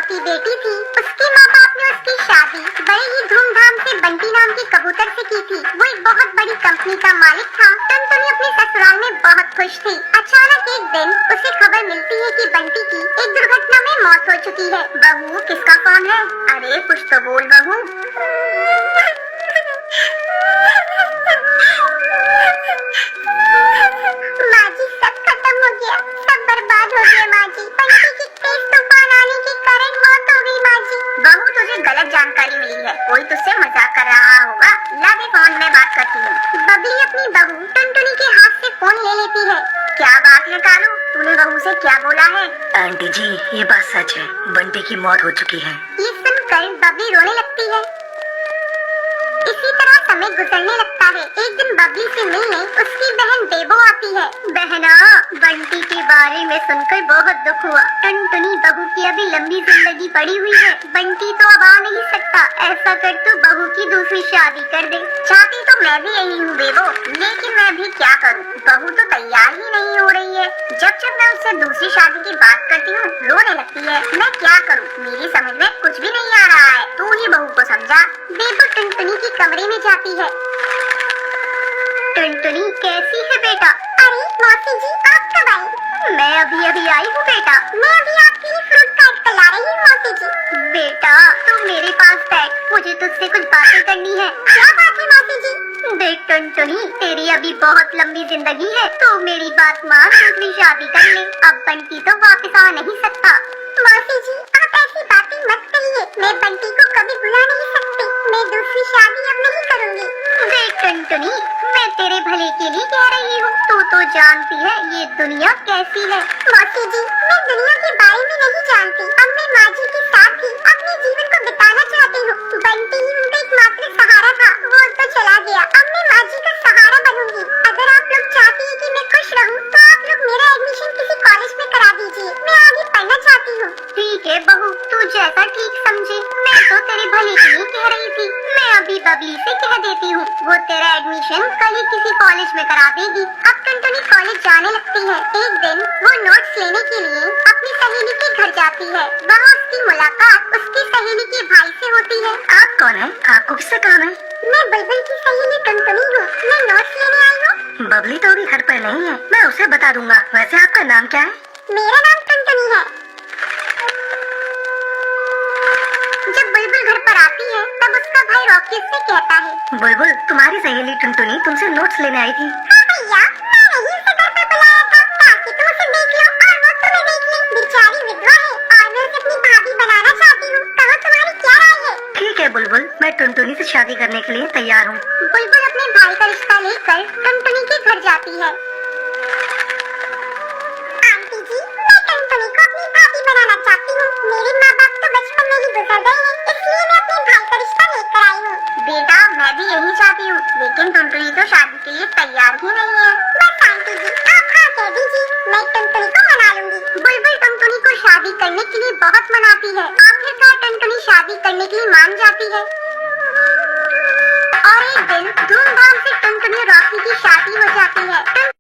इकलौती बेटी थी। उसके माँ बाप ने उसकी शादी बड़े ही धूमधाम से बंटी नाम के कबूतर से की थी। वो एक बहुत बड़ी कंपनी का मालिक था। टुनटुनी अपने ससुराल में बहुत खुश थी। अचानक एक दिन उसे खबर मिलती है कि बंटी की एक दुर्घटना में मौत हो चुकी है। बहू, किसका फोन है? अरे कुछ तो बोल बहू। माँ जी, सब खत्म हो गया, सब बर्बाद हो गया माँ जी। बंटी की तेज तूफान आने के कारण मौत हो गई माँ जी। बहू, तुझे गलत जानकारी मिली है। कोई तुझसे मजाक कर रहा होगा। ला दे फोन, मैं बात करती हूँ। बबली अपनी बहू टुनटुनी के हाथ से फोन ले लेती है। क्या बात है कालू, तूने बहू से क्या बोला है? आंटी जी, ये बात सच है, बंटी की मौत हो चुकी है। ये सुनकर बबली रोने लगती है। इसी तरह समय गुजरने लगता है। एक दिन बबली से मिलने उसकी बहन बेबो आती है। बहना, बंटी के बारे में सुनकर बहुत दुख हुआ। टुनटुनी बहू की अभी लंबी जिंदगी पड़ी हुई है। बंटी तो अब आ नहीं सकता। ऐसा कर तू बहू की दूसरी शादी कर दे। चाहती तो मैं भी यही हूँ बेबो, लेकिन मैं भी क्या करूँ? बहू तो तैयार ही नहीं हो रही है। जब जब मैं उससे दूसरी शादी की बात करती हूँ रोने लगती है। मैं क्या करूँ? मेरी समझ में कुछ भी नहीं आ रहा है। तू ही बहू को समझा। बेबो टुनटुनी की कमरे में जाती है। टुनटुनी, कैसी है बेटा? अरे मौसी जी, आप कब आई? मैं अभी आई हूँ बेटा। मैं अभी आपके लिए फ्रूट काट कर ला रही हूँ मौसी जी। बेटा तुम मेरे पास बैठ, मुझे तुझसे कुछ बातें करनी है। क्या बात है मौसी जी? देख टुनटुनी, तेरी अभी बहुत लंबी जिंदगी है, तो मेरी बात मान, दूसरी शादी कर ले। अब बंटी तो वापस आ नहीं सकता। मौसी जी, आप ऐसी बातें मत कहिए। मैं बंटी को कभी भुला नहीं सकती। मैं दूसरी शादी अब नहीं करूँगी। देख टुनटुनी, मैं तेरे भले के लिए कह रही हूँ। तू तो जानती है ये दुनिया कैसी है। मौसी जी, मैं दुनिया के बारे में नहीं जानती। अब मैं माँ जी के साथ ही अपने जीवन को बिताना चाहती हूँ। बंटी ही उनका एकमात्र सहारा था, वो तो चला गया। अब मैं माँ जी का सहारा बनूंगी। अगर आप लोग चाहती है कि मैं खुश रहूँ, तो आप लोग मेरा एडमिशन किसी कॉलेज में करा दीजिए। मैं आगे पढ़ना चाहती हूँ। ठीक है बहू, तू जैसा ठीक समझे। मैं तो तेरे भले के लिए कह रही थी। मैं अभी बबली से कह देती हूँ, वो तेरा एडमिशन कल ही किसी कॉलेज में करा देगी। अब टुनटुनी कॉलेज जाने लगती है। एक दिन वो नोट्स लेने के लिए अपनी सहेली के घर जाती है। वहाँ उसकी मुलाकात उसकी सहेली के भाई से होती है। आप कौन है? आपको किससे काम है? मैं बुलबुल की सहेली टुनटुनी हूँ। मैं नोट्स लेने आई हूँ। बबली तो अभी घर पर नहीं है, मैं उसे बता दूंगा। वैसे आपका नाम क्या है? मेरा नाम टुनटुनी है। जब बुलबुल घर पर आती है तब उसका भाई रॉकी उससे कहता है, बुलबुल, तुम्हारी सहेली टुनटुनी तुमसे नोट्स लेने आई थी। हाँ भैया, मैंने ही उसे घर पर बुलाया था ताकि तुम उसे देख लो और वो तुम्हें देख ले। बेचारी विधवा है और मैं उसे अपनी भाभी बनाना चाहती हूँ। कहो तुम्हारी क्या राय है? ठीक है बुलबुल, मैं टुनटुनी से शादी करने के लिए तैयार हूँ। बुलबुल अपने भाई का रिश्ता लेकर टुनटुनी के घर जाती है। आंटी जी, मैं टुनटुनी को अपनी भाभी बनाना चाहती हूँ। मेरे माँ बाप तो बचपन में ही गुजर गए हैं, इसलिए मैं अपने भाई का रिश्ता लेकर आई हूँ। बेटा, मैं भी यही चाहती हूँ, लेकिन टुनटुनी तो शादी के लिए तैयार ही नहीं है। बस आंटी जी, आप हाँ कह दीजिए, मैं टुनटुनी को मना लूंगी। बुलबुल टुनटुनी को शादी करने के लिए बहुत मनाती है। आखिरकार टुनटुनी शादी करने के लिए मान जाती है। और एक दिन धूमधाम से टुनटुनी और रॉकी की शादी हो जाती है।